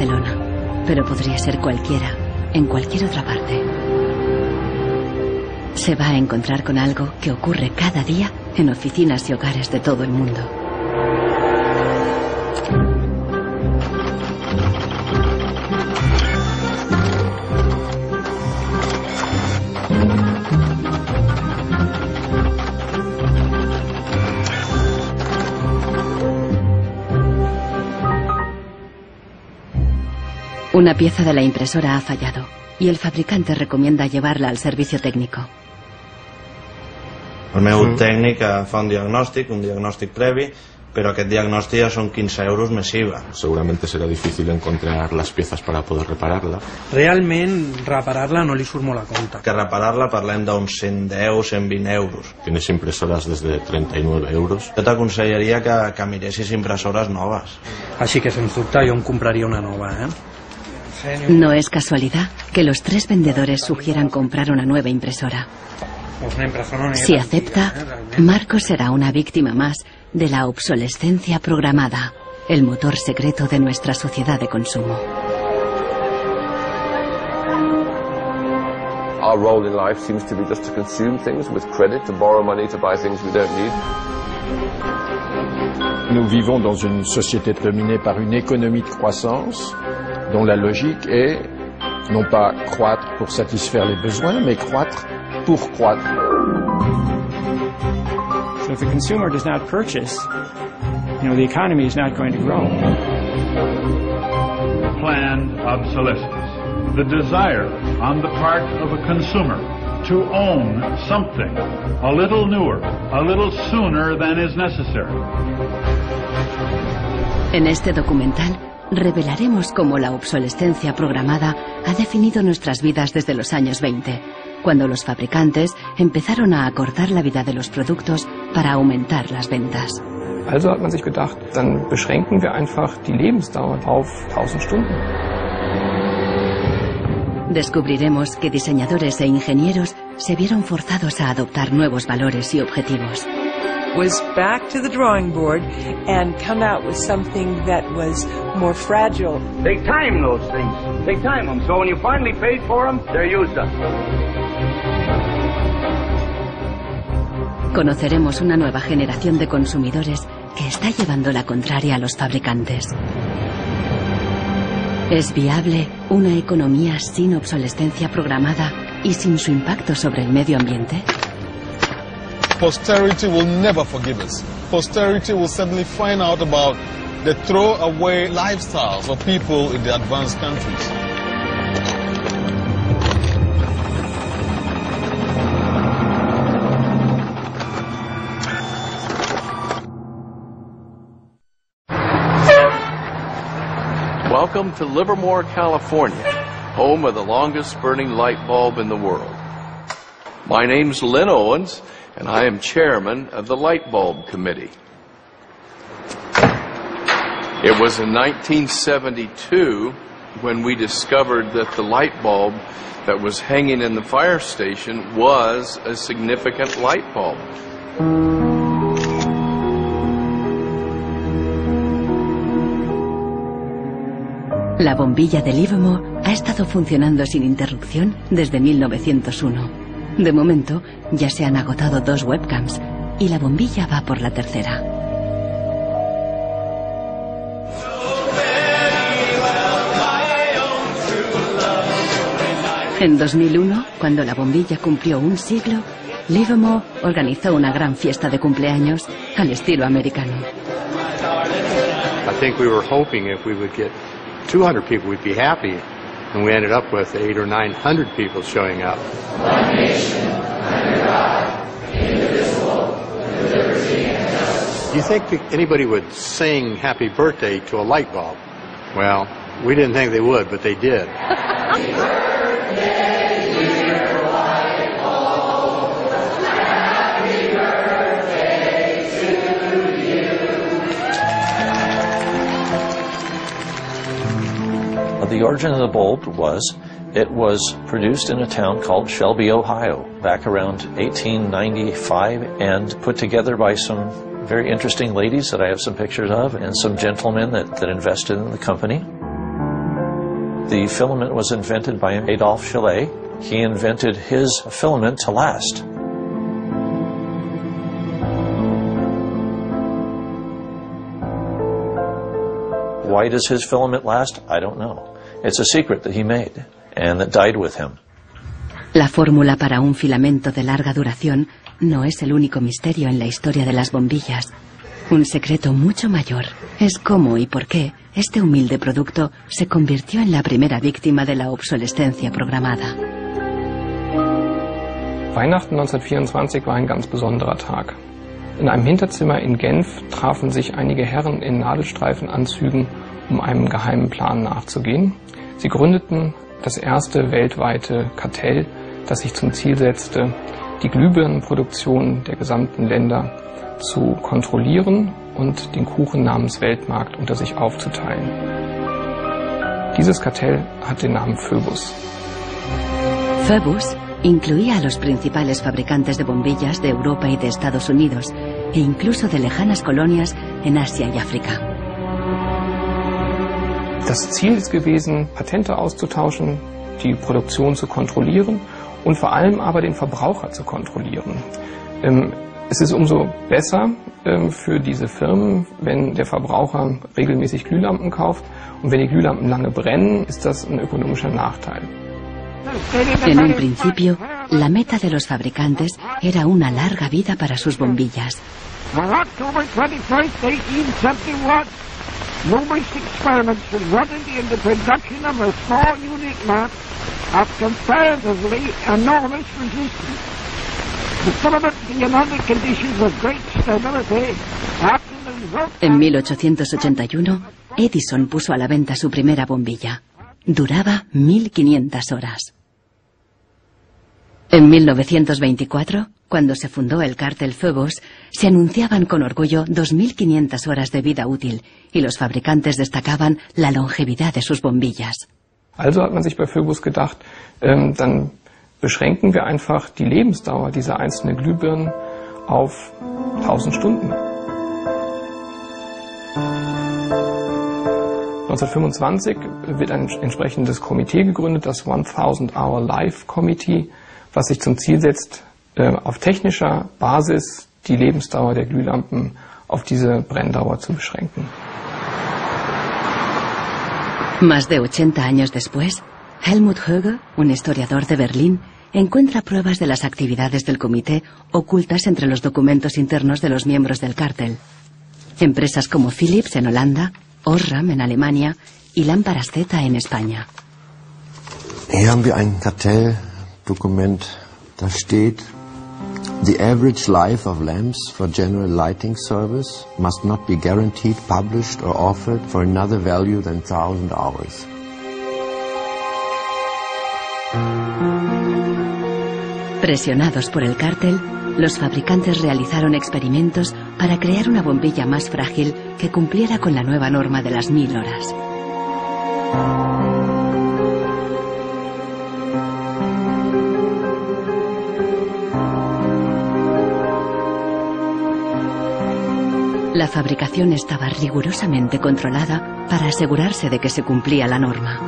Barcelona, pero podría ser cualquiera, en cualquier otra parte. Se va a encontrar con algo que ocurre cada día en oficinas y hogares de todo el mundo. Una pieza de la impresora ha fallado y el fabricante recomienda llevarla al servicio técnico. El meu tècnic fa un diagnòstic previ, pero aquest diagnòstic ya son 15 euros més IVA. Seguramente será difícil encontrar las piezas para poder repararla. Realment, reparar-la no li surt molt a compte. Que reparar-la parlem d'uns 110, 120 euros. Tienes impresoras desde 39 euros. Jo t'aconsellaria que miressis impressores noves. Així que, sens dubte, jo em compraria una nova, No es casualidad que los tres vendedores sugieran comprar una nueva impresora. Si acepta, Marcos será una víctima más de la obsolescencia programada, el motor secreto de nuestra sociedad de consumo. Our role in life seems to be just to consume things with credit, to borrow money to buy things we don't need. Nous vivons dans une société dominée par une économie de croissance dont la logique est non pas croître pour satisfaire les besoins, mais croître pour croître. So if the consumer does not purchase, the economy is not going to grow. Planned obsolescence. The desire on the part of a consumer to own something a little newer, a little sooner than is necessary. En este documental revelaremos cómo la obsolescencia programada ha definido nuestras vidas desde los años 20, cuando los fabricantes empezaron a acortar la vida de los productos para aumentar las ventas. Also hat man sich gedacht, dann beschränken wir einfach die Lebensdauer auf 1000 Stunden. Descubriremos que diseñadores e ingenieros se vieron forzados a adoptar nuevos valores y objetivos. Was back to the drawing board and come out with something that was more fragile. They time those things. They time them. So when you finally paid for them, they're used up. Conoceremos una nueva generación de consumidores que está llevando la contraria a los fabricantes. ¿Es viable una economía sin obsolescencia programada y sin su impacto sobre el medio ambiente? Posterity will never forgive us. Posterity will suddenly find out about the throwaway lifestyles of people in the advanced countries. Welcome to Livermore, California, home of the longest burning light bulb in the world. My name's Lynn Owens, and I am chairman of the Light Bulb Committee. It was in 1972 when we discovered that the light bulb that was hanging in the fire station was a significant light bulb. La bombilla de Livermore ha estado funcionando sin interrupción desde 1901. De momento, ya se han agotado 2 webcams y la bombilla va por la tercera. En 2001, cuando la bombilla cumplió un siglo, Livermore organizó una gran fiesta de cumpleaños al estilo americano. I think we were hoping if we would get 200 people, we'd be happy, and we ended up with 800 or 900 people showing up. One nation, under God, indivisible, with liberty and justice. Do you think that anybody would sing happy birthday to a light bulb? Well, we didn't think they would, but they did. The origin of the bulb was, it was produced in a town called Shelby, Ohio, back around 1895, and put together by some very interesting ladies that I have some pictures of, and some gentlemen that invested in the company. The filament was invented by Adolphe Chaillet. He invented his filament to last. Why does his filament last? I don't know. It's a secret that he made and that died with him. La fórmula para un filamento de larga duración no es el único misterio en la historia de las bombillas. Un secreto mucho mayor es cómo y por qué este humilde producto se convirtió en la primera víctima de la obsolescencia programada. Weihnachten 1924 war ein ganz besonderer Tag. In einem Hinterzimmer in Genf trafen sich einige Herren in Nadelstreifenanzügen, um einem geheimen Plan nachzugehen. Sie gründeten das erste weltweite Kartell, das sich zum Ziel setzte, die Glühbirnenproduktion der gesamten Länder zu kontrollieren und den Kuchen namens Weltmarkt unter sich aufzuteilen. Dieses Kartell hat den Namen Phoebus. Phoebus incluía a los principales fabricantes de bombillas de Europa y de Estados Unidos, e incluso de lejanas colonias en Asia y África. Das Ziel ist gewesen, Patente auszutauschen, die Produktion zu kontrollieren und vor allem aber den Verbraucher zu kontrollieren. Es ist umso besser für diese Firmen, wenn der Verbraucher regelmäßig Glühlampen kauft, und wenn die Glühlampen lange brennen, ist das ein ökonomischer Nachteil. En un principio, la meta de los fabricantes era una larga vida para sus bombillas. On October 21st, 1871, numerous experiments resulted in the production of a small unit lamp of comparatively enormous resistance. The filament being under conditions of great stability after the result. En 1881, Edison puso a la venta su primera bombilla. Duraba 1500 horas. En 1924, cuando se fundó el cártel Phoebus, se anunciaban con orgullo 2500 horas de vida útil y los fabricantes destacaban la longevidad de sus bombillas. Also hat man sich bei Phoebus gedacht, dann beschränken wir einfach die Lebensdauer dieser einzelnen Glühbirnen auf 1000 Stunden. 1925 wird ein entsprechendes Komitee gegründet, das 1000-Hour Life Committee, was sich zum Ziel setzt, auf technischer Basis die Lebensdauer der Glühlampen auf diese Brenndauer zu beschränken. Más de 80 años después, Helmut Höge, un historiador de Berlín, encuentra pruebas de las actividades del comité ocultas entre los documentos internos de los miembros del cártel. Empresas como Philips en Holanda, Osram en Alemania y Lámparas Z en España. Hier haben wir ein Kartelldokument, da steht: The average life of lamps for general lighting service must not be guaranteed, published or offered for another value than 1000 hours. Presionados por el cártel, los fabricantes realizaron experimentos para crear una bombilla más frágil que cumpliera con la nueva norma de las 1000 horas. La fabricación estaba rigurosamente controlada para asegurarse de que se cumplía la norma.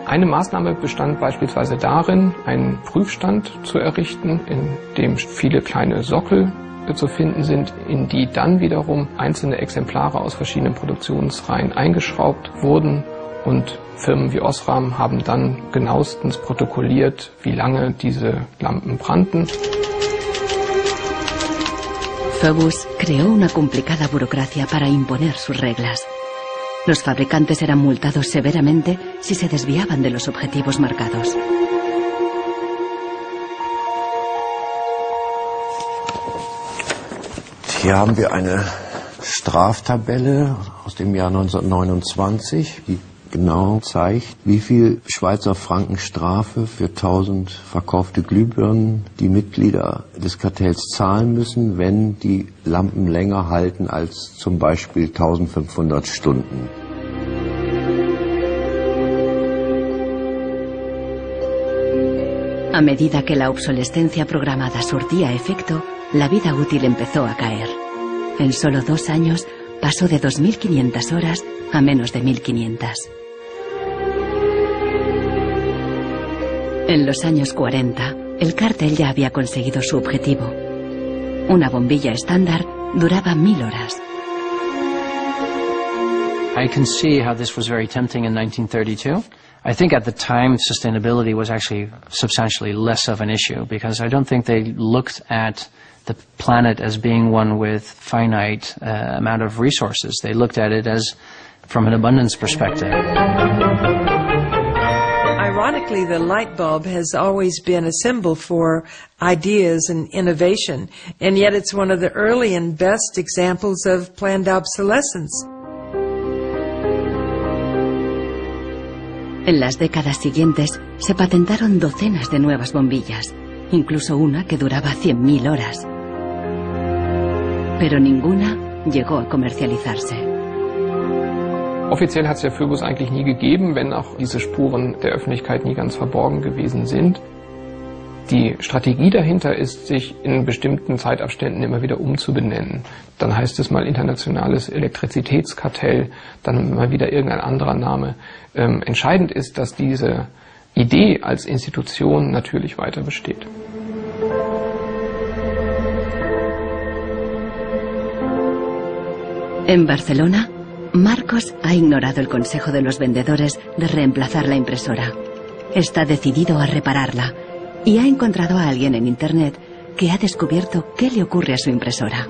Eine Maßnahme bestand beispielsweise darin, einen Prüfstand zu errichten, in dem viele kleine Sockel zu finden sind, in die dann wiederum einzelne Exemplare aus verschiedenen Produktionsreihen eingeschraubt wurden, und Firmen wie Osram haben dann genauestens protokolliert, wie lange diese Lampen brannten. Phoebus creó una complicada burocracia para imponer sus reglas. Los fabricantes eran multados severamente si se desviaban de los objetivos marcados. Hier haben wir eine Straftabelle aus dem Jahr 1929, die genau zeigt, wie viel Schweizer Franken Strafe für 1000 verkaufte Glühbirnen die Mitglieder des Kartells zahlen müssen, wenn die Lampen länger halten als zum Beispiel 1500 Stunden. A medida que la obsolescencia programada surtía efecto, la vida útil empezó a caer. En solo 2 años pasó de 2500 horas a menos de 1.500. En los años 40, el cártel ya había conseguido su objetivo. Una bombilla estándar duraba 1000 horas. I can see how this was very tempting in 1932. I think at the time sustainability was actually substantially less of an issue because I don't think they looked at the planet as being one with finite amount of resources. They looked at it as from an abundance perspective. Ironically, the light bulb has always been a symbol for ideas and innovation, and yet it's one of the early and best examples of planned obsolescence. En las décadas siguientes se patentaron docenas de nuevas bombillas, incluso una que duraba 100.000 horas. Pero ninguna llegó a comercializarse. Offiziell hat es ja Phobos eigentlich nie gegeben, wenn auch diese Spuren der Öffentlichkeit nie ganz verborgen gewesen sind. Die Strategie dahinter ist, sich in bestimmten Zeitabständen immer wieder umzubenennen. Dann heißt es mal internationales Elektrizitätskartell, dann mal wieder irgendein anderer Name. Entscheidend ist, dass diese Idee als Institution natürlich weiter besteht. En Barcelona, Marcos ha ignorado el consejo de los vendedores de reemplazar la impresora. Está decidido a repararla y ha encontrado a alguien en Internet que ha descubierto qué le ocurre a su impresora.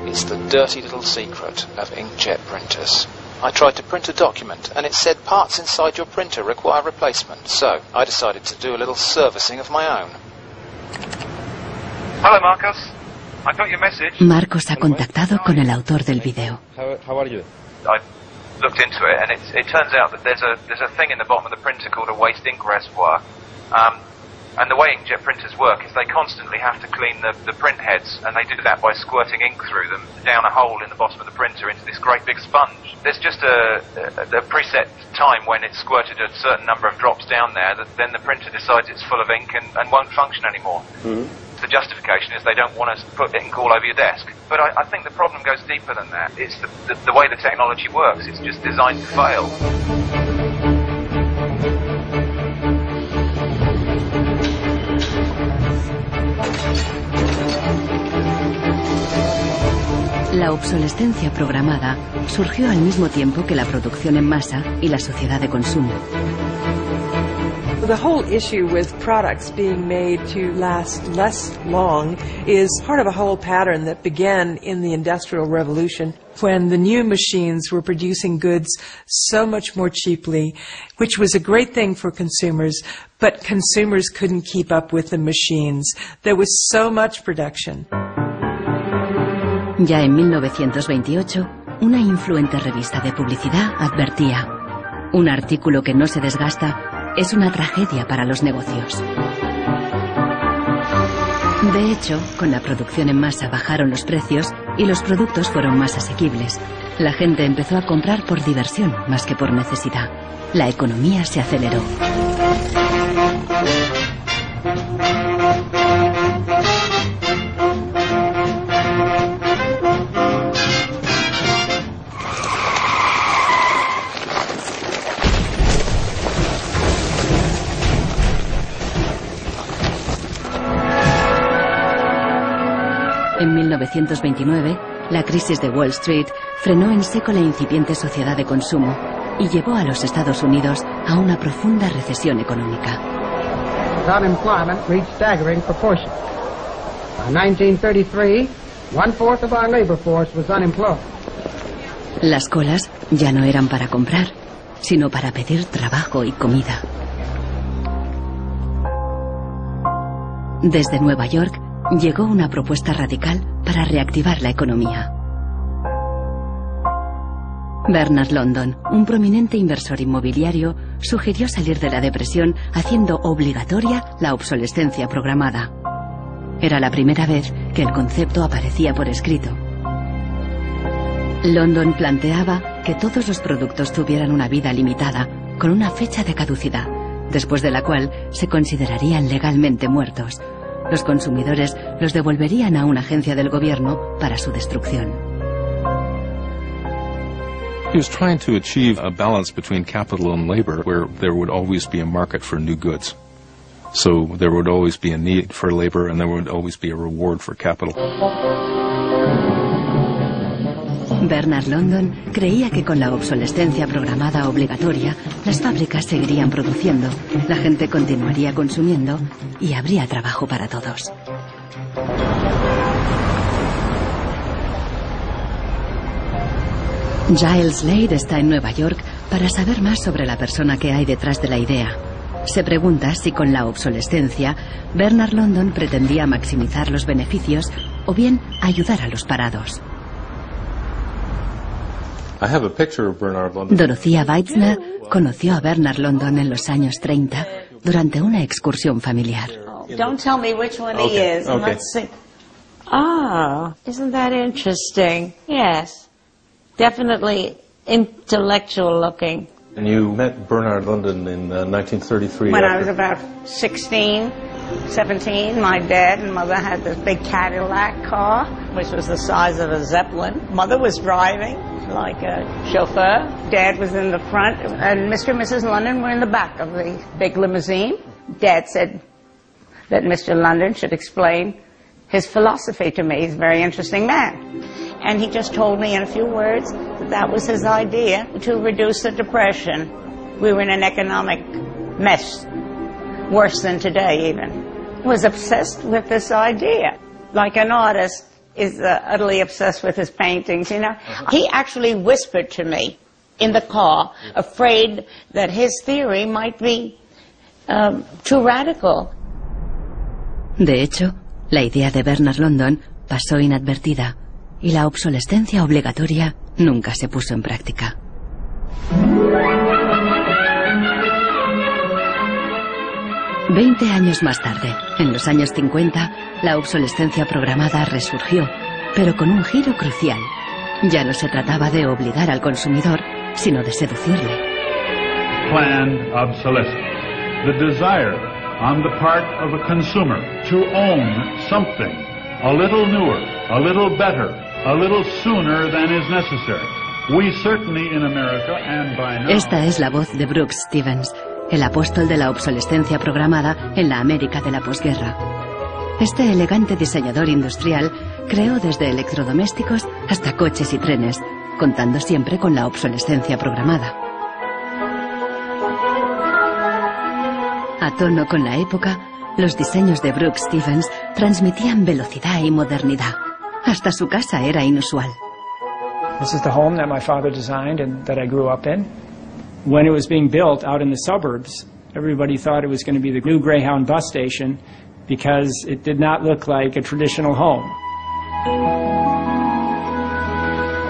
It's the dirty little secret of inkjet printers. I tried to print a document and it said parts inside your printer require replacement, so I decided to do a little servicing of my own. Hello, Marcos. I got your message. Marcos ha contactado con el autor del video. How are you? I looked into it, and it turns out that there's a thing in the bottom of the printer called a waste ink reservoir. And the way inkjet printers work is they constantly have to clean the print heads, and they do that by squirting ink through them down a hole in the bottom of the printer into this great big sponge. There's just a preset time when it's squirted a certain number of drops down there that then the printer decides it's full of ink and won't function anymore. Mm-hmm. The justification is they don't want to put ink all over your desk. But I think the problem goes deeper than that. It's the way the technology works. It's just designed to fail. La obsolescencia programada surgió al mismo tiempo que la producción en masa y la sociedad de consumo. The whole issue with products being made to last less long is part of a whole pattern that began in the Industrial Revolution when the new machines were producing goods so much more cheaply, which was a great thing for consumers, but consumers couldn't keep up with the machines. There was so much production. Ya en 1928, una influente revista de publicidad advertía: un artículo que no se desgasta es una tragedia para los negocios. De hecho, con la producción en masa bajaron los precios y los productos fueron más asequibles. La gente empezó a comprar por diversión más que por necesidad. La economía se aceleró. En 1929, la crisis de Wall Street frenó en seco la incipiente sociedad de consumo y llevó a los Estados Unidos a una profunda recesión económica. Unemployment reached staggering proportions. By 1933, 1/4 of our labor force was unemployed. Las colas ya no eran para comprar, sino para pedir trabajo y comida. Desde Nueva York llegó una propuesta radical para reactivar la economía. Bernard London, un prominente inversor inmobiliario, sugirió salir de la depresión haciendo obligatoria la obsolescencia programada. Era la primera vez que el concepto aparecía por escrito. London planteaba que todos los productos tuvieran una vida limitada, con una fecha de caducidad, después de la cual se considerarían legalmente muertos. Los consumidores los devolverían a una agencia del gobierno para su destrucción. He was trying to achieve a balance between capital and labor where there would always be a market for new goods. So there would always be a need for labor and there would always be a reward for capital. Bernard London creía que con la obsolescencia programada obligatoria, las fábricas seguirían produciendo, la gente continuaría consumiendo y habría trabajo para todos. Giles Slade está en Nueva York para saber más sobre la persona que hay detrás de la idea. Se pregunta si con la obsolescencia Bernard London pretendía maximizar los beneficios o bien ayudar a los parados. Dorothea Weitzner conoció a Bernard London en los años 30 durante una excursión familiar. Don't tell me which one he is. Okay. Let's see. Ah, isn't that interesting? Yes. Definitely intellectual looking. And you met Bernard London in 1933. When I was about 16, 17, my dad and mother had this big Cadillac car, which was the size of a Zeppelin. Mother was driving like a chauffeur. Dad was in the front, and Mr. and Mrs. London were in the back of the big limousine. Dad said that Mr. London should explain his philosophy to me. He's a very interesting man. And he just told me in a few words that that was his idea to reduce the depression. We were in an economic mess, worse than today even. He was obsessed with this idea. Like an artist is utterly obsessed with his paintings, you know. He actually whispered to me in the car, afraid that his theory might be too radical. De hecho, la idea de Bernard London pasó inadvertida y la obsolescencia obligatoria nunca se puso en práctica. Veinte años más tarde, en los años 50, la obsolescencia programada resurgió, pero con un giro crucial. Ya no se trataba de obligar al consumidor, sino de seducirle. Planned obsolescence. The desire on the part of a consumer to own something a little newer, a little better, a little sooner than is necessary. We certainly in America and by now... Esta es la voz de Brooks Stevens, el apóstol de la obsolescencia programada en la América de la posguerra. Este elegante diseñador industrial creó desde electrodomésticos hasta coches y trenes, contando siempre con la obsolescencia programada. A tono con la época, los diseños de Brooks Stevens transmitían velocidad y modernidad. Hasta su casa era inusual. This is the home that my father designed and that I grew up in. When it was being built out in the suburbs, everybody thought it was going to be the new Greyhound bus station because it did not look like a traditional home.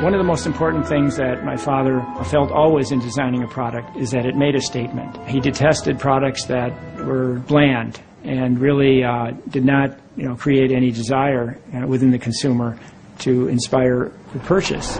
One of the most important things that my father felt always in designing a product is that it made a statement. He detested products that were bland and really did not, create any desire within the consumer to inspire the purchase.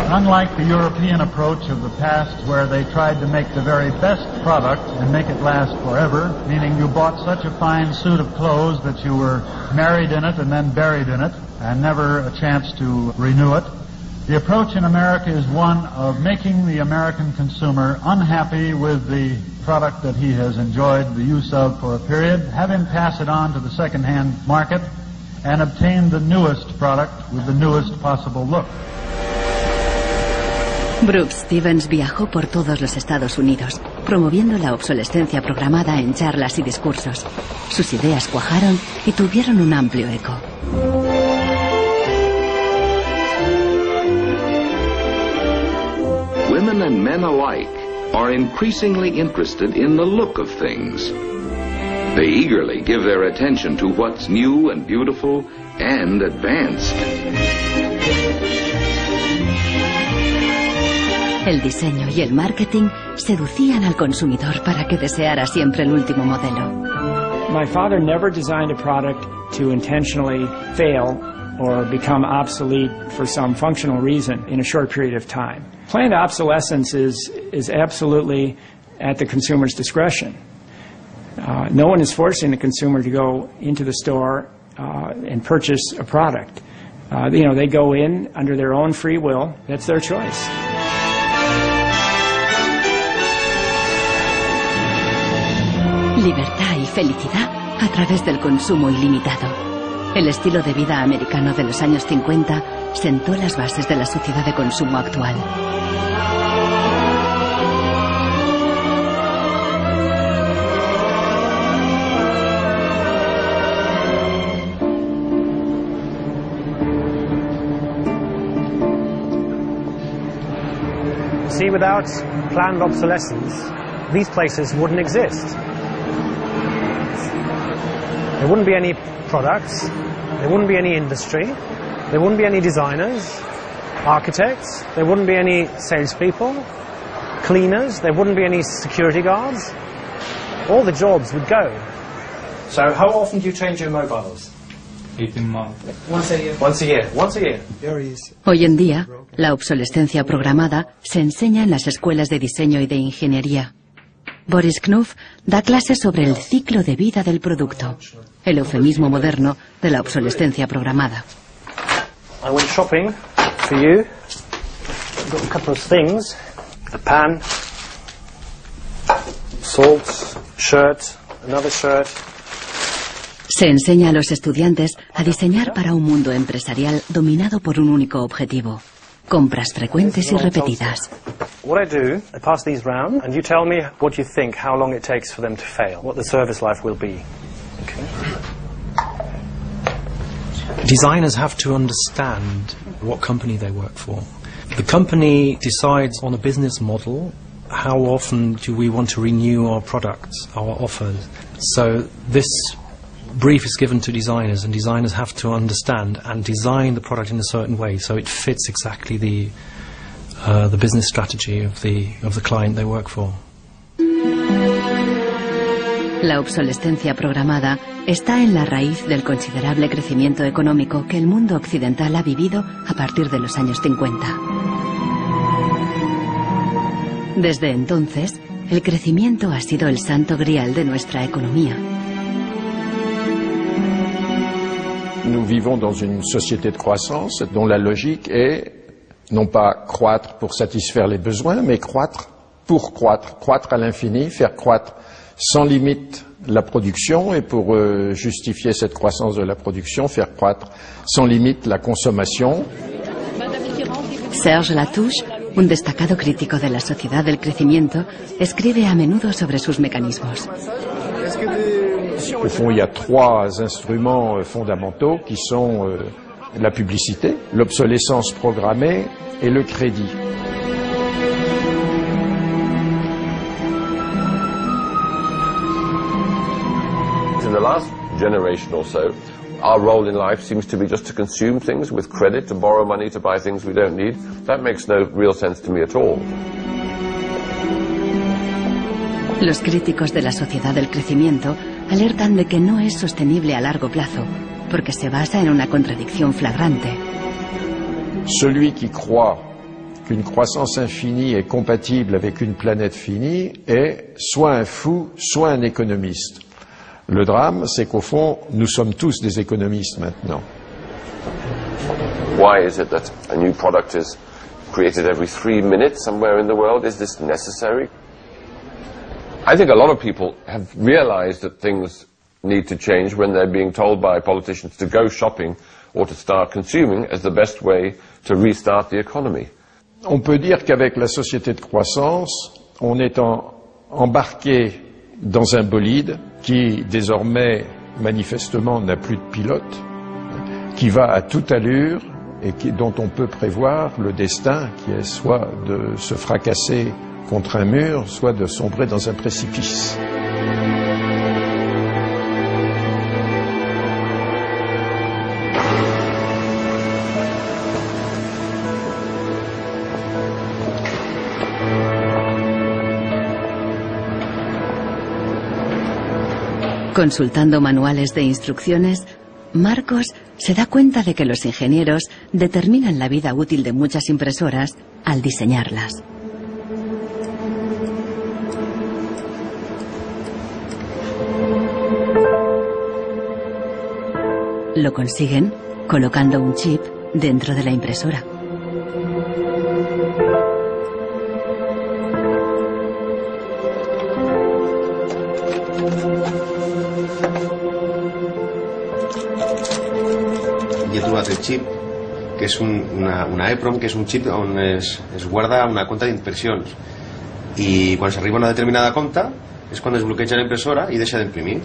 Unlike the European approach of the past where they tried to make the very best product and make it last forever, meaning you bought such a fine suit of clothes that you were married in it and then buried in it and never a chance to renew it, the approach in America is one of making the American consumer unhappy with the product that he has enjoyed the use of for a period, have him pass it on to the second-hand market, and obtain the newest product with the newest possible look. Brooks Stevens viajó por todos los Estados Unidos, promoviendo la obsolescencia programada en charlas y discursos. Sus ideas cuajaron y tuvieron un amplio eco. Women and men alike are increasingly interested in the look of things. They eagerly give their attention to what's new and beautiful and advanced. El diseño y el marketing seducían al consumidor para que deseara siempre el último modelo. My father never designed a product to intentionally fail or become obsolete for some functional reason in a short period of time. Planned obsolescence is absolutely at the consumer's discretion. No one is forcing the consumer to go into the store and purchase a product. They go in under their own free will. That's their choice. Libertad y felicidad a través del consumo ilimitado. El estilo de vida americano de los años 50 sentó las bases de la sociedad de consumo actual. See, without planned obsolescence, these places wouldn't exist. There wouldn't be any products, there wouldn't be any industry, there wouldn't be any designers, architects, there wouldn't be any salespeople, cleaners, there wouldn't be any security guards. All the jobs would go. So how often do you change your mobiles? 18 months. Once a year. Once a year. Once a year. Hoy en día, la obsolescencia programada se enseña en las escuelas de diseño y de ingeniería. Boris Knuff da clases sobre el ciclo de vida del producto, el eufemismo moderno de la obsolescencia programada. I went shopping for you. Got a couple of things. A pan, salt, shirt, another shirt. Se enseña a los estudiantes a diseñar para un mundo empresarial dominado por un único objetivo: compras frecuentes y repetidas. What I do, I pass these round, and you tell me what you think, how long it takes for them to fail, what the service life will be. Okay. Designers have to understand what company they work for. The company decides on a business model. How often do we want to renew our products, our offers? So this brief is given to designers, and designers have to understand and design the product in a certain way so it fits exactly the business strategy of the client they work for. La obsolescencia programada está en la raíz del considerable crecimiento económico que el mundo occidental ha vivido a partir de los años 50. Desde entonces, el crecimiento ha sido el santo grial de nuestra economía. Nous vivons dans une société de croissance dont la logique est non pas croître pour satisfaire les besoins, mais croître pour croître, croître à l'infini, faire croître sans limite la production, et pour justifier cette croissance de la production, faire croître sans limite la consommation. Serge Latouche, un destacado crítico de la sociedad del crecimiento, escribe a menudo sobre sus mecanismos. Au fond, il y a trois instruments fondamentaux qui sont la publicité, l'obsolescence programmée et le crédit. In the last generation or so, our role in life seems to be just to consume things with credit, to borrow money to buy things we don't need. That makes no real sense to me at all. Los críticos de la sociedad del crecimiento alertan de que no es sostenible a largo plazo, porque se basa en una contradicción flagrante. Celui qui croit qu'une croissance infinie est compatible avec une planète finie est soit un fou, soit un économiste. Le drame, c'est qu'au fond, nous sommes tous des économistes maintenant. Why is it that a new product is created every 3 minutes somewhere in the world? Is this necessary? I think a lot of people have realized that things need to change when they're being told by politicians to go shopping or to start consuming as the best way to restart the economy. On peut dire qu'avec la société de croissance, on est embarqué dans un bolide qui désormais manifestement n'a plus de pilote, qui va à toute allure et dont on peut prévoir le destin, qui est soit de se fracasser contre un mur, soit de sombrer dans un précipice. Consultando manuales de instrucciones, Marcos se da cuenta de que los ingenieros determinan la vida útil de muchas impresoras al diseñarlas. Lo consiguen colocando un chip dentro de la impresora. I he trobat el xip, que és una EEPROM, que és un xip on es guarda una compta d'impressions. I quan s'arriba a una determinada compta és quan es bloqueja la impressora i deixa d'imprimir.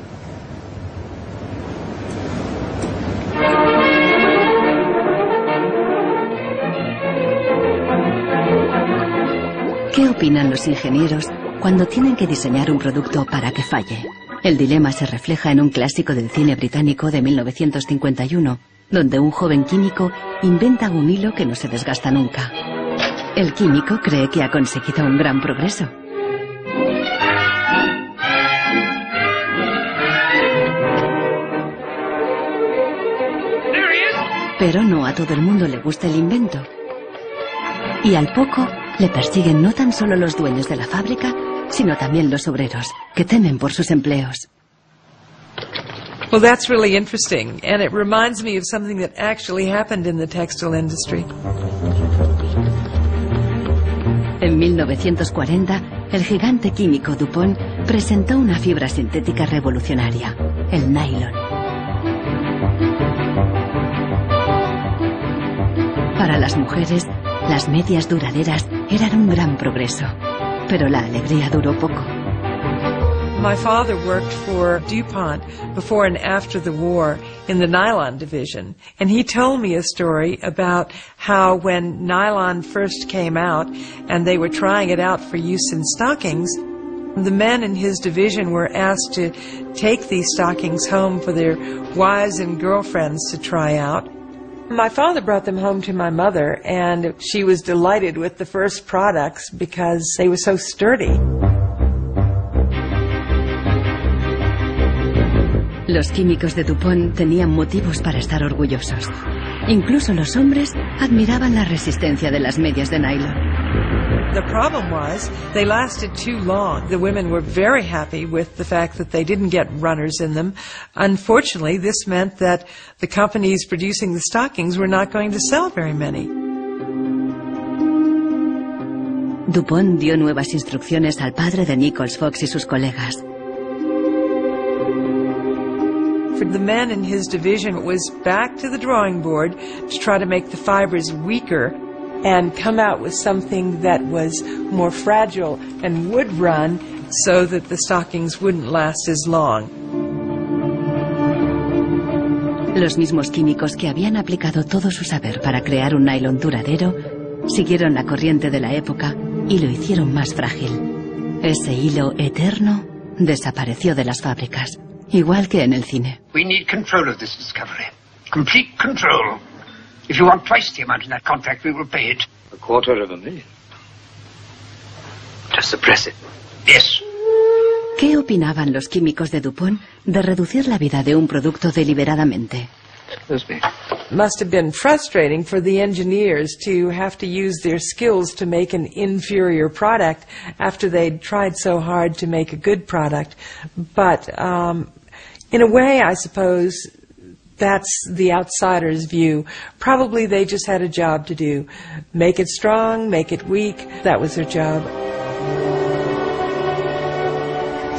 ¿Qué opinan los ingenieros cuando tienen que diseñar un producto para que falle? El dilema se refleja en un clásico del cine británico de 1951, donde un joven químico inventa un hilo que no se desgasta nunca. El químico cree que ha conseguido un gran progreso. Pero no a todo el mundo le gusta el invento. Y al poco le persiguen no tan solo los dueños de la fábrica, sino también los obreros, que temen por sus empleos. Well, that's really interesting, and it reminds me of something that actually happened in the textile industry. En 1940, el gigante químico DuPont presentó una fibra sintética revolucionaria, el nylon. Para las mujeres, las medias duraderas eran un gran progreso, pero la alegría duró poco. My father worked for DuPont before and after the war in the nylon division, and he told me a story about how when nylon first came out and they were trying it out for use in stockings, the men in his division were asked to take these stockings home for their wives and girlfriends to try out. My father brought them home to my mother, and she was delighted with the first products because they were so sturdy. Los químicos de DuPont tenían motivos para estar orgullosos. Incluso los hombres admiraban la resistencia de las medias de nylon. The problem was they lasted too long. The women were very happy with the fact that they didn't get runners in them. Unfortunately, this meant that the companies producing the stockings were not going to sell very many. DuPont dio nuevas instrucciones al padre de Nichols Fox y sus colegas. For the men in his division, it was back to the drawing board to try to make the fibers weaker and come out with something that was more fragile and would run so that the stockings wouldn't last as long. Los mismos químicos que habían aplicado todo su saber para crear un nylon duradero siguieron la corriente de la época y lo hicieron más frágil. Ese hilo eterno desapareció de las fábricas, igual que en el cine. We need control of this discovery. Complete control. If you want twice the amount in that contract, we will pay it. $250,000. To suppress it. Yes. ¿Qué opinaban los químicos de DuPont de reducir la vida de un producto deliberadamente? Must have been frustrating for the engineers to have to use their skills to make an inferior product after they'd tried so hard to make a good product. But in a way, I suppose that's the outsider's view. Probably they just had a job to do. Make it strong, make it weak. That was their job.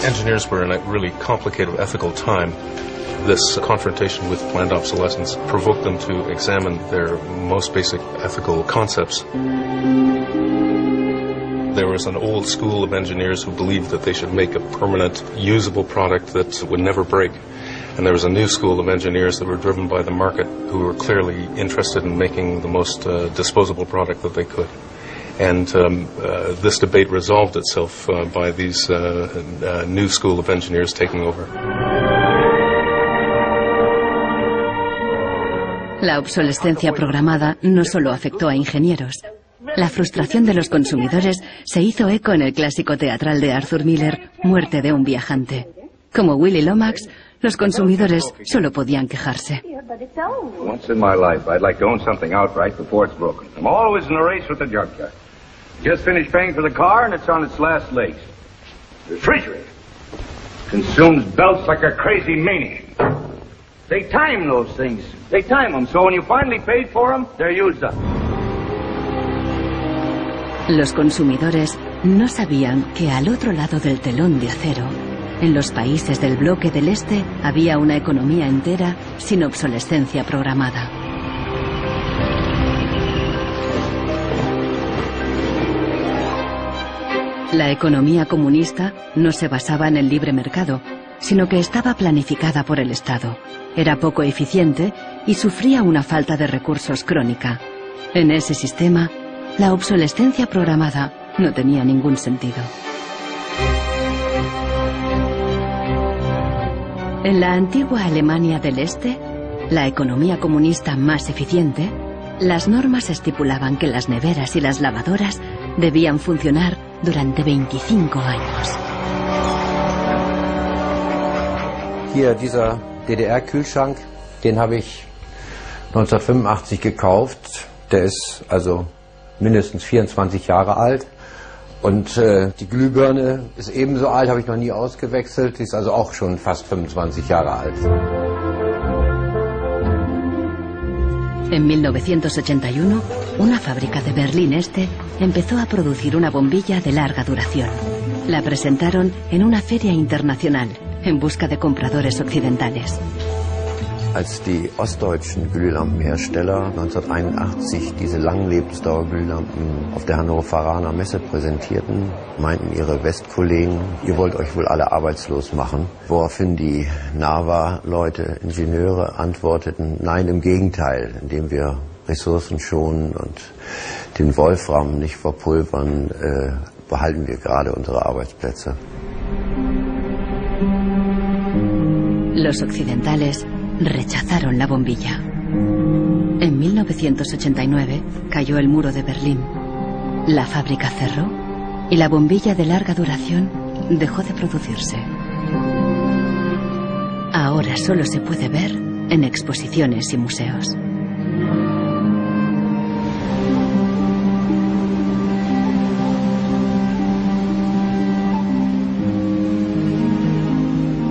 Engineers were in a really complicated ethical time. This confrontation with planned obsolescence provoked them to examine their most basic ethical concepts. There was an old school of engineers who believed that they should make a permanent, usable product that would never break. And there was a new school of engineers that were driven by the market who were clearly interested in making the most disposable product that they could. And this debate resolved itself by these new school of engineers taking over. La obsolescencia programada no solo afectó a ingenieros. La frustración de los consumidores se hizo eco en el clásico teatral de Arthur Miller, Muerte de un viajante. Como Willy Lomax, los consumidores solo podían quejarse. Once in my life, I'd like to own something outright before it's broken. I'm always in a race with the junkyard. Just finished paying for the car and it's on its last legs. The refrigerator consumes belts like a crazy maniac. They time those things. They time them, so when you finally paid for them, they're used up. Los consumidores no sabían que al otro lado del telón de acero, en los países del bloque del Este, había una economía entera sin obsolescencia programada. La economía comunista no se basaba en el libre mercado, sino que estaba planificada por el Estado. Era poco eficiente y sufría una falta de recursos crónica. En ese sistema, la obsolescencia programada no tenía ningún sentido. En la antigua Alemania del Este, la economía comunista más eficiente, las normas estipulaban que las neveras y las lavadoras debían funcionar durante 25 años. Hier, dieser DDR-Kühlschrank, den habe ich 1985 gekauft. Der ist also mindestens 24 Jahre alt. Und die Glühbirne ist ebenso alt, habe ich noch nie ausgewechselt. Die ist also auch schon fast 25 Jahre alt. En 1981, una fábrica de Berlín Este empezó a producir una bombilla de larga duración. La presentaron en una feria internacional en busca de compradores occidentales. Als die ostdeutschen Glühlampenhersteller 1981 diese Langlebensdauerglühlampen auf der Hannoveraner Messe präsentierten, meinten ihre Westkollegen, ihr wollt euch wohl alle arbeitslos machen. Woraufhin die NAVA-Leute, Ingenieure, antworteten, nein, im Gegenteil, indem wir Ressourcen schonen und den Wolfram nicht verpulvern, behalten wir gerade unsere Arbeitsplätze. Los occidentales rechazaron la bombilla. En 1989 cayó el muro de Berlín. La fábrica cerró y la bombilla de larga duración dejó de producirse. Ahora solo se puede ver en exposiciones y museos.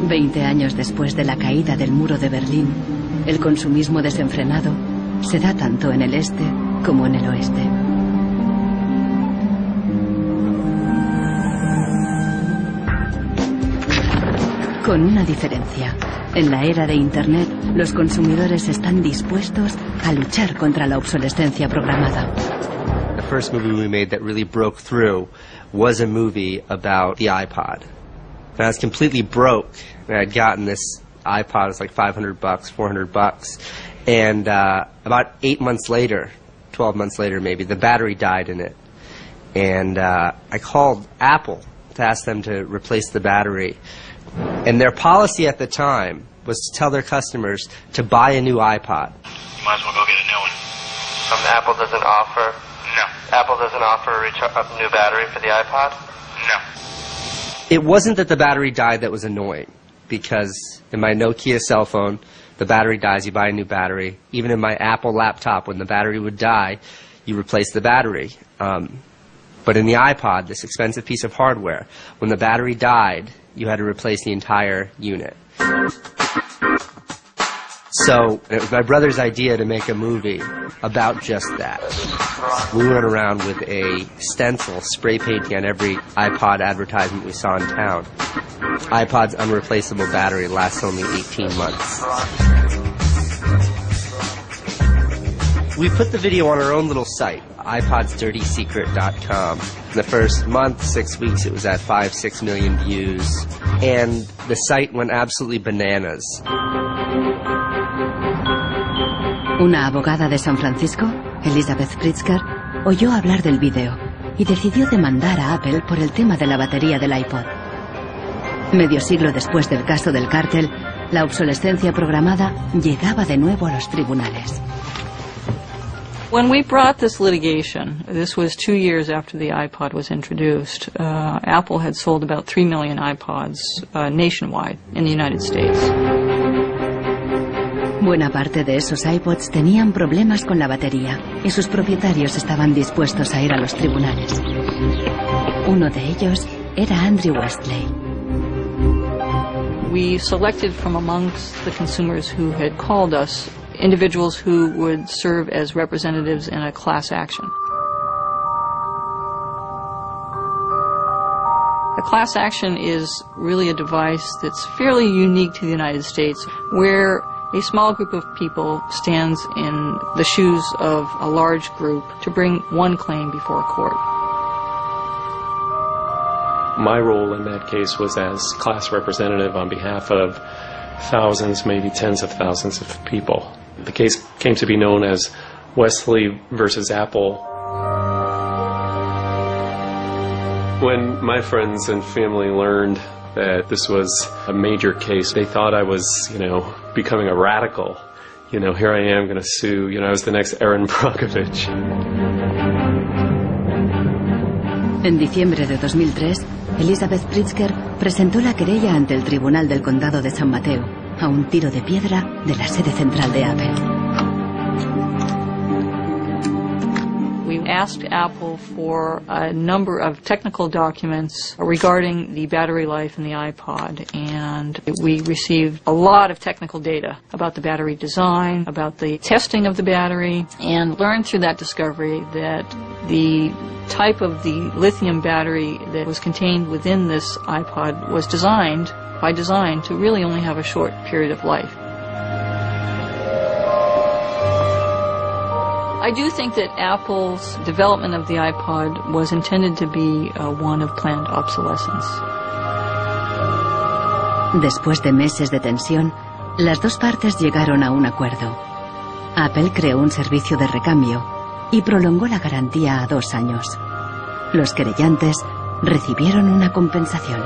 Veinte años después de la caída del muro de Berlín, el consumismo desenfrenado se da tanto en el este como en el oeste. Con una diferencia. En la era de Internet, los consumidores están dispuestos a luchar contra la obsolescencia programada. The first movie we made that really broke through was a movie about the iPod. And I was completely broke. And I'd gotten this iPod, it was like $500, $400. And about 8 months later, 12 months later maybe, the battery died in it. And I called Apple to ask them to replace the battery. And their policy at the time was to tell their customers to buy a new iPod. You might as well go get a new one. Apple doesn't offer? No. Apple doesn't offer a new battery for the iPod? No. It wasn't that the battery died that was annoying, because in my Nokia cell phone, the battery dies, you buy a new battery. Even in my Apple laptop, when the battery would die, you replace the battery. But in the iPod, this expensive piece of hardware, when the battery died, you had to replace the entire unit. So it was my brother's idea to make a movie about just that. We went around with a stencil spray painting on every iPod advertisement we saw in town. iPod's unreplaceable battery lasts only 18 months. We put the video on our own little site, iPodsDirtySecret.com. In the first month, 6 weeks, it was at 5-6 million views. And the site went absolutely bananas. Una abogada de San Francisco, Elizabeth Pritzker, oyó hablar del vídeo y decidió demandar a Apple por el tema de la batería del iPod. Medio siglo después del caso del cártel, la obsolescencia programada llegaba de nuevo a los tribunales. When we brought this litigation, this was 2 years after the iPod was introduced, Apple had sold about 3 million iPods nationwide in the United States. Buena parte de esos iPods tenían problemas con la batería y sus propietarios estaban dispuestos a ir a los tribunales. Uno de ellos era Andrew Westley. We selected from amongst the consumers who had called us individuals who would serve as representatives in a class action. A class action is really a device that's fairly unique to the United States, where a small group of people stands in the shoes of a large group to bring one claim before a court. My role in that case was as class representative on behalf of thousands, maybe tens of thousands of people. The case came to be known as Wesley versus Apple. When my friends and family learned that this was a major case, they thought I was, becoming a radical. Here I am going to sue, I was the next Aaron Brockovich. En diciembre de 2003, Elizabeth Pritzker presentó la querella ante el Tribunal del Condado de San Mateo, a un tiro de piedra de la sede central de Apple. We asked Apple for a number of technical documents regarding the battery life in the iPod, and we received a lot of technical data about the battery design, about the testing of the battery, and learned through that discovery that the type of the lithium battery that was contained within this iPod was designed, by design, to really only have a short period of life. I do think that Apple's development of the iPod was intended to be one of planned obsolescence. Después de meses de tensión, las dos partes llegaron a un acuerdo. Apple creó un servicio de recambio y prolongó la garantía a 2 años. Los querellantes recibieron una compensación.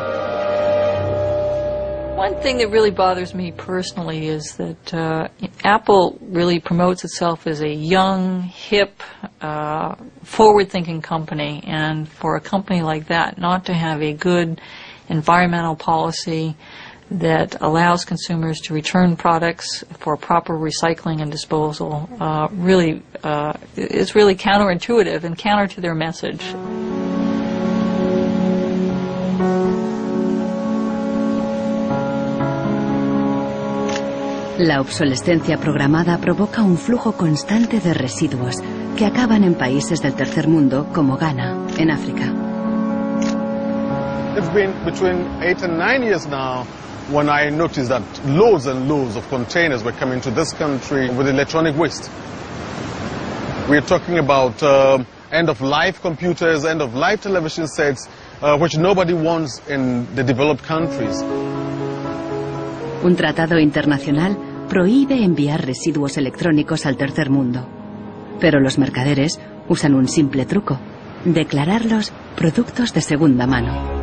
One thing that really bothers me personally is that Apple really promotes itself as a young, hip, forward-thinking company, and for a company like that not to have a good environmental policy that allows consumers to return products for proper recycling and disposal is really counterintuitive and counter to their message. La obsolescencia programada provoca un flujo constante de residuos que acaban en países del tercer mundo como Ghana, en África. It's been between 8 and 9 years now when I noticed that loads and loads of containers were coming to this country with electronic waste. We're talking about end-of-life computers, end-of-life television sets, which nobody wants in the developed countries. Un tratado internacional prohíbe enviar residuos electrónicos al tercer mundo. Pero los mercaderes usan un simple truco: declararlos productos de segunda mano.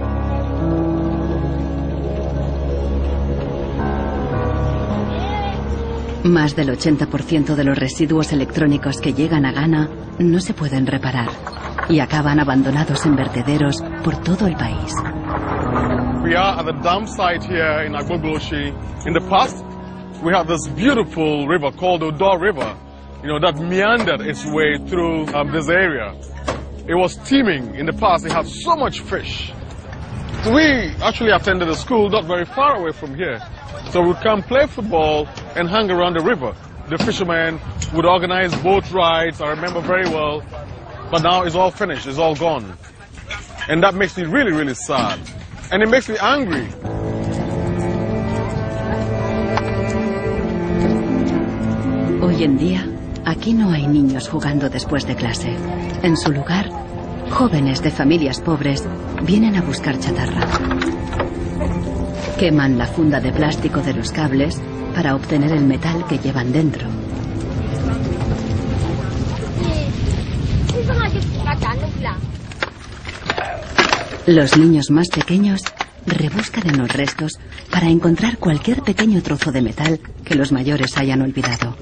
Más del 80% de los residuos electrónicos que llegan a Ghana no se pueden reparar y acaban abandonados en vertederos por todo el país. We are at the dump site here in Agbogboshi. In the past, we had this beautiful river called Odo River, that meandered its way through this area. It was teeming in the past. It had so much fish. So we actually attended a school not very far away from here. So we'd come play football and hang around the river. The fishermen would organize boat rides, I remember very well. But now it's all finished, it's all gone. And that makes me really, really sad. And it makes me angry. Hoy en día, aquí no hay niños jugando después de clase. En su lugar, jóvenes de familias pobres vienen a buscar chatarra. Queman la funda de plástico de los cables para obtener el metal que llevan dentro. Los niños más pequeños rebuscan en los restos para encontrar cualquier pequeño trozo de metal que los mayores hayan olvidado.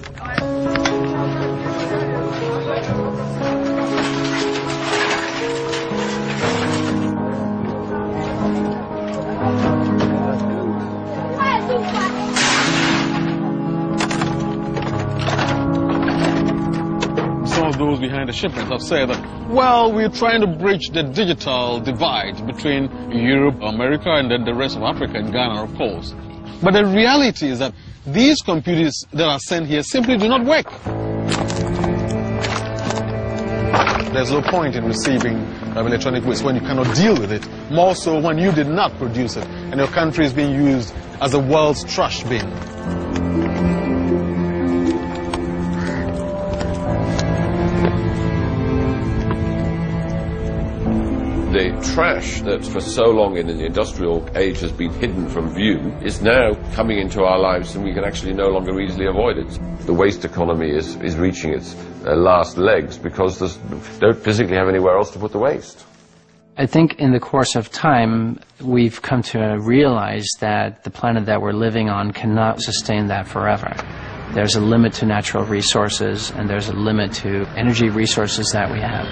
Those behind the shipment have said that, well, we're trying to bridge the digital divide between Europe, America, and then the rest of Africa and Ghana, of course. But the reality is that these computers that are sent here simply do not work. There's no point in receiving electronic waste when you cannot deal with it, more so when you did not produce it and your country is being used as the world's trash bin. The trash that for so long in the industrial age has been hidden from view is now coming into our lives, and we can actually no longer easily avoid it. The waste economy is reaching its last legs because they don't physically have anywhere else to put the waste. I think in the course of time we've come to realize that the planet that we're living on cannot sustain that forever. There's a limit to natural resources and there's a limit to energy resources that we have.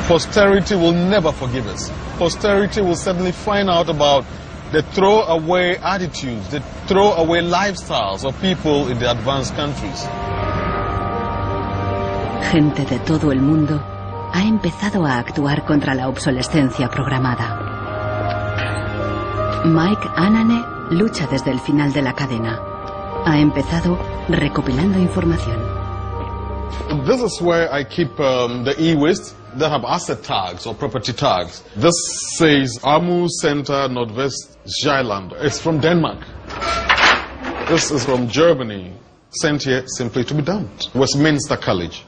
Posterity will never forgive us. Posterity will certainly find out about the throwaway attitudes, the throwaway lifestyles of people in the advanced countries. Gente de todo el mundo ha empezado a actuar contra la obsolescencia programada. Mike Anane lucha desde el final de la cadena. Ha empezado recopilando información. This is where I keep the e-waste that have asset tags or property tags. This says Amu Center Northwest Jylland. It's from Denmark. This is from Germany, sent here simply to be dumped. Westminster College.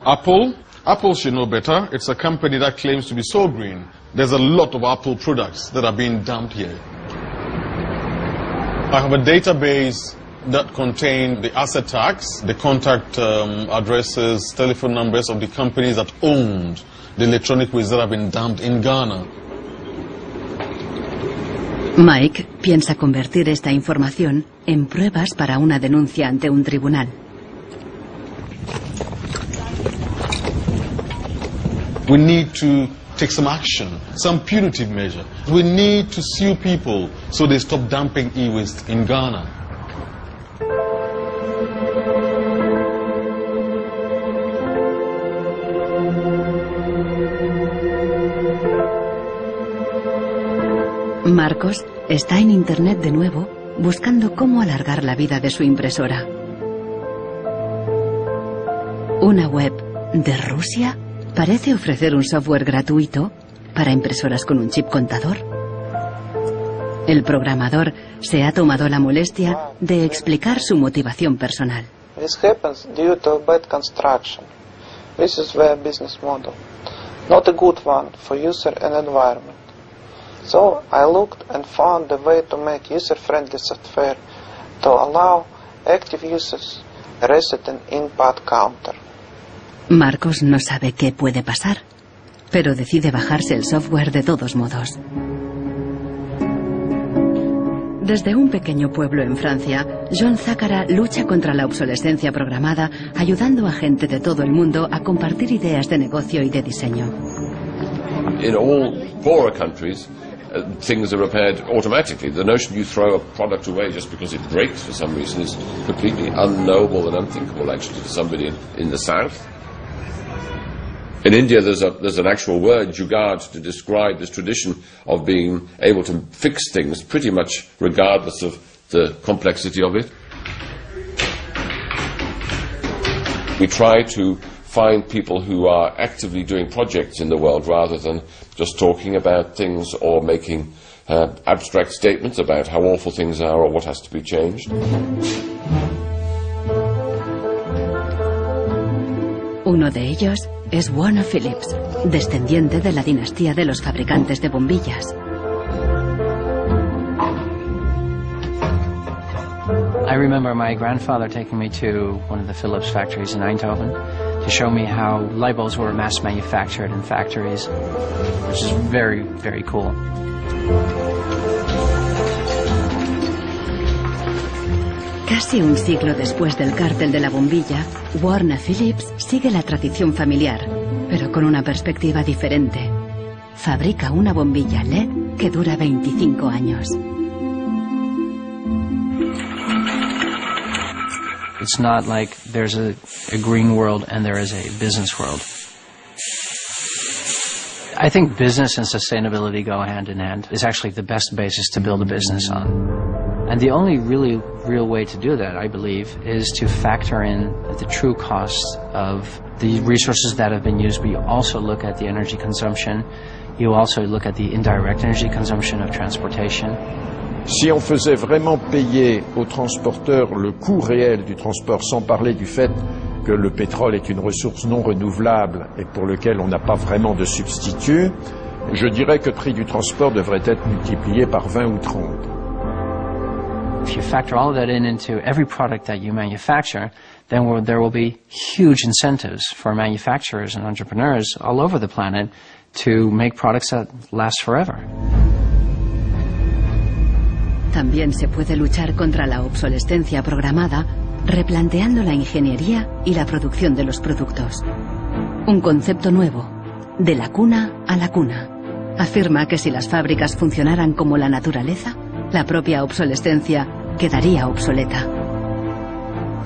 Apple should know better. It's a company that claims to be so green. There's a lot of Apple products that are being dumped here. I have a database that contain the asset tags, the contact addresses, telephone numbers of the companies that owned the electronic waste that have been dumped in Ghana. Mike piensa convertir esta información en pruebas para una denuncia ante un tribunal. We need to take some action, some punitive measure. We need to sue people so they stop dumping e-waste in Ghana. Marcos está en Internet de nuevo buscando cómo alargar la vida de su impresora. Una web de Rusia parece ofrecer un software gratuito para impresoras con un chip contador. El programador se ha tomado la molestia de explicar su motivación personal. This happens due to bad construction. This is their business model. Not a good one for user and environment. So I looked and found a way to make user-friendly software to allow active users reset an input counter. Marcos no sabe qué puede pasar, pero decide bajarse el software de todos modos. Desde un pequeño pueblo en Francia, John Zacara lucha contra la obsolescencia programada, ayudando a gente de todo el mundo a compartir ideas de negocio y de diseño. In all poorer countries, things are repaired automatically. The notion you throw a product away just because it breaks for some reason is completely unknowable and unthinkable, actually, to somebody in the south. In India, there's an actual word, jugaad, to describe this tradition of being able to fix things pretty much regardless of the complexity of it. We try to find people who are actively doing projects in the world rather than just talking about things or making abstract statements about how awful things are or what has to be changed. Uno de ellos es Warner Phillips, descendiente de la dinastía de los fabricantes de bombillas. I remember my grandfather taking me to one of the Philips factories in Eindhoven to show me how light bulbs were mass manufactured in factories, which is very, very cool. Casi un siglo después del cártel de la bombilla, Warner Phillips sigue la tradición familiar, pero con una perspectiva diferente. Fabrica una bombilla LED que dura 25 años. It's not like there's a green world and there is a business world. I think business and sustainability go hand in hand. It's actually the best basis to build a business on. And the only really real way to do that, I believe, is to factor in the true costs of the resources that have been used, but you also look at the energy consumption, you also look at the indirect energy consumption of transportation. Si on faisait vraiment payer aux transporteurs le coût réel du transport, sans parler du fait que le pétrole est une ressource non renouvelable et pour lequel on n'a pas vraiment de substitut, je dirais que le prix du transport devrait être multiplié par 20 ou 30. If you factor all of that into every product that you manufacture, then there will be huge incentives for manufacturers and entrepreneurs all over the planet to make products that last forever. También se puede luchar contra la obsolescencia programada replanteando la ingeniería y la producción de los productos. Un concepto nuevo, de la cuna a la cuna. Afirma que si las fábricas funcionaran como la naturaleza, la propia obsolescencia quedaría obsoleta.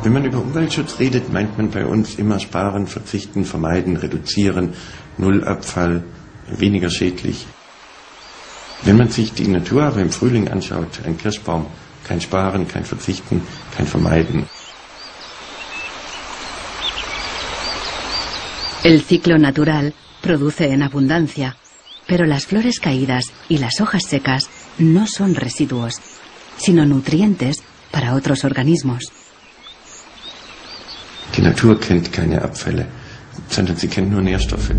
Wenn man über Umweltschutz redet, meint man bei uns immer sparen, verzichten, vermeiden, reduzieren, Nullabfall, weniger schädlich. Wenn man sich die Natur aber im Frühling anschaut, ein Kirschbaum, kein Sparen, kein Verzichten, kein Vermeiden. El ciclo natural produce en abundancia, pero las flores caídas y las hojas secas no son residuos, sino nutrientes para otros organismos. Die Natur kennt keine Abfälle, sondern sie kennt nur Nährstoffe.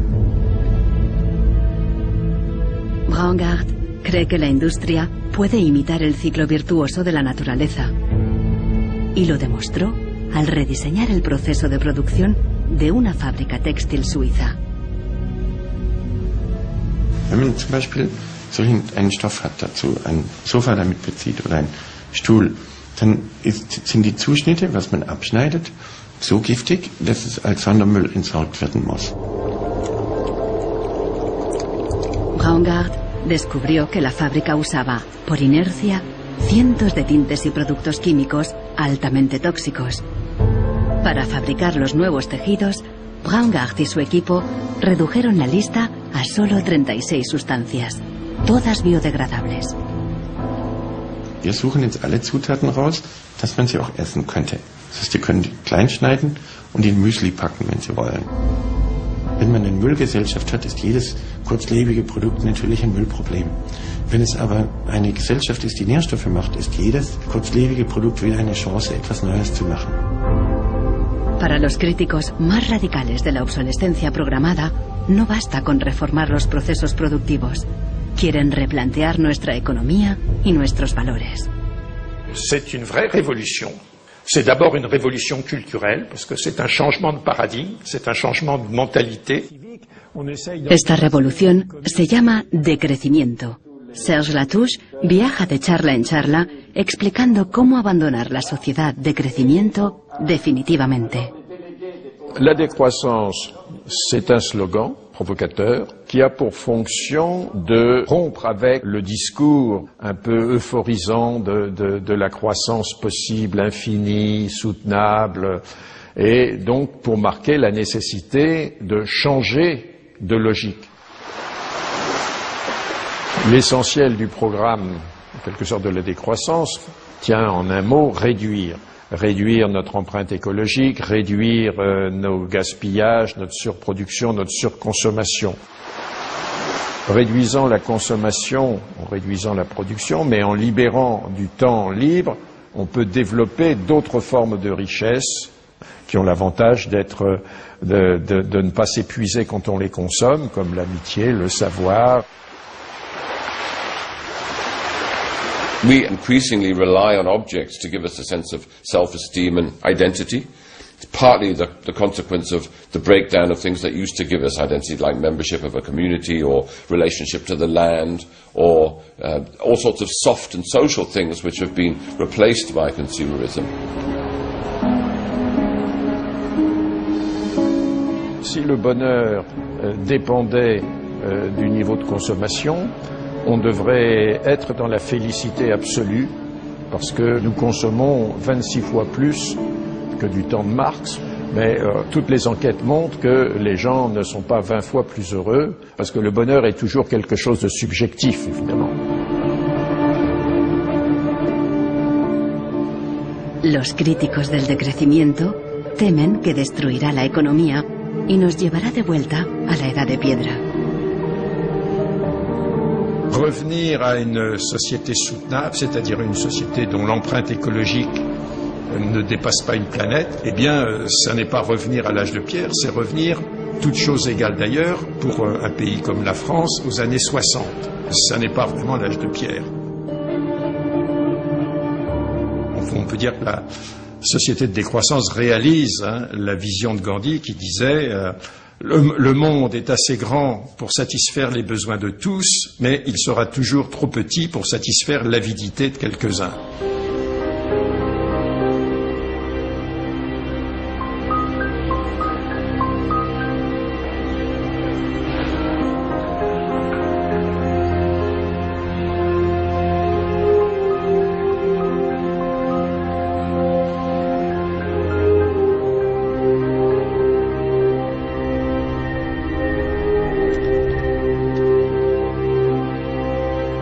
Braungart cree que la industria puede imitar el ciclo virtuoso de la naturaleza. Y lo demostró al rediseñar el proceso de producción de una fábrica textil suiza. Wenn man zum Beispiel einen Stoff hat dazu, ein Sofa damit bezieht oder ein Stuhl, dann sind die Zuschnitte, was man abschneidet, so giftig, dass es als Sondermüll entsorgt werden muss. Braungart descubrió que la fábrica usaba, por inercia, cientos de tintes y productos químicos altamente tóxicos. Para fabricar los nuevos tejidos, Braungart y su equipo redujeron la lista a solo 36 sustancias, todas biodegradables. Wir suchen jetzt alle Zutaten raus, dass man sie auch essen könnte. Das heißt, Sie können die klein schneiden und in Müsli packen, wenn Sie wollen. Wenn man eine Müllgesellschaft hat, ist jedes kurzlebige Produkt natürlich ein Müllproblem. Wenn es aber eine Gesellschaft ist, die Nährstoffe macht, ist jedes kurzlebige Produkt wieder eine Chance, etwas Neues zu machen. Para los críticos más radicales de la obsolescencia programada, no basta con reformar los procesos productivos. Quieren replantear nuestra economía y nuestros valores. C'est une vraie révolution. C'est d'abord une révolution culturelle, parce que c'est un changement de paradigme, c'est un changement de mentalité. Esta revolución se llama decrecimiento. Serge Latouche viaja de charla en charla explicando cómo abandonar la sociedad de crecimiento definitivamente. La décroissance, c'est un slogan provocateur qui a pour fonction de rompre avec le discours un peu euphorisant de la croissance possible, infinie, soutenable, et donc pour marquer la nécessité de changer de logique. L'essentiel du programme, en quelque sorte de la décroissance, tient en un mot réduire. Réduire notre empreinte écologique, réduire nos gaspillages, notre surproduction, notre surconsommation. Réduisant la consommation, en réduisant la production, mais en libérant du temps libre, on peut développer d'autres formes de richesse qui ont l'avantage de ne pas s'épuiser quand on les consomme, comme l'amitié, le savoir. We increasingly rely on objects to give us a sense of self-esteem and identity. It's partly the consequence of the breakdown of things that used to give us identity, like membership of a community or relationship to the land, or all sorts of soft and social things which have been replaced by consumerism. Si le bonheur dépendait du niveau de consommation, on devrait être dans la félicité absolue, parce que nous consommons 26 fois plus que du temps de Marx, mais toutes les enquêtes montrent que les gens ne sont pas 20 fois plus heureux, parce que le bonheur est toujours quelque chose de subjectif, évidemment. Los críticos del decrecimiento temen que destruirá la economía y nos llevará de vuelta a la edad de piedra. Revenir à une société soutenable, c'est-à-dire une société dont l'empreinte écologique ne dépasse pas une planète, eh bien, ça n'est pas revenir à l'âge de pierre, c'est revenir, toutes choses égales d'ailleurs, pour un pays comme la France, aux années 60. Ça n'est pas vraiment l'âge de pierre. On peut dire que la société de décroissance réalise la vision de Gandhi qui disait le monde est assez grand pour satisfaire les besoins de tous, mais il sera toujours trop petit pour satisfaire l'avidité de quelques-uns.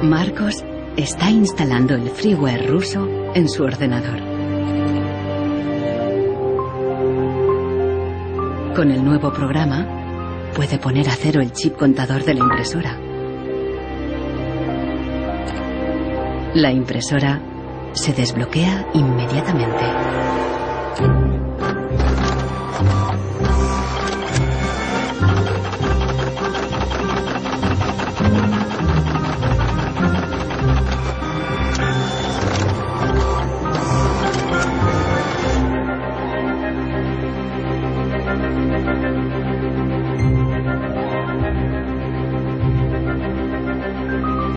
Marcos está instalando el freeware ruso en su ordenador. Con el nuevo programa, puede poner a cero el chip contador de la impresora. La impresora se desbloquea inmediatamente.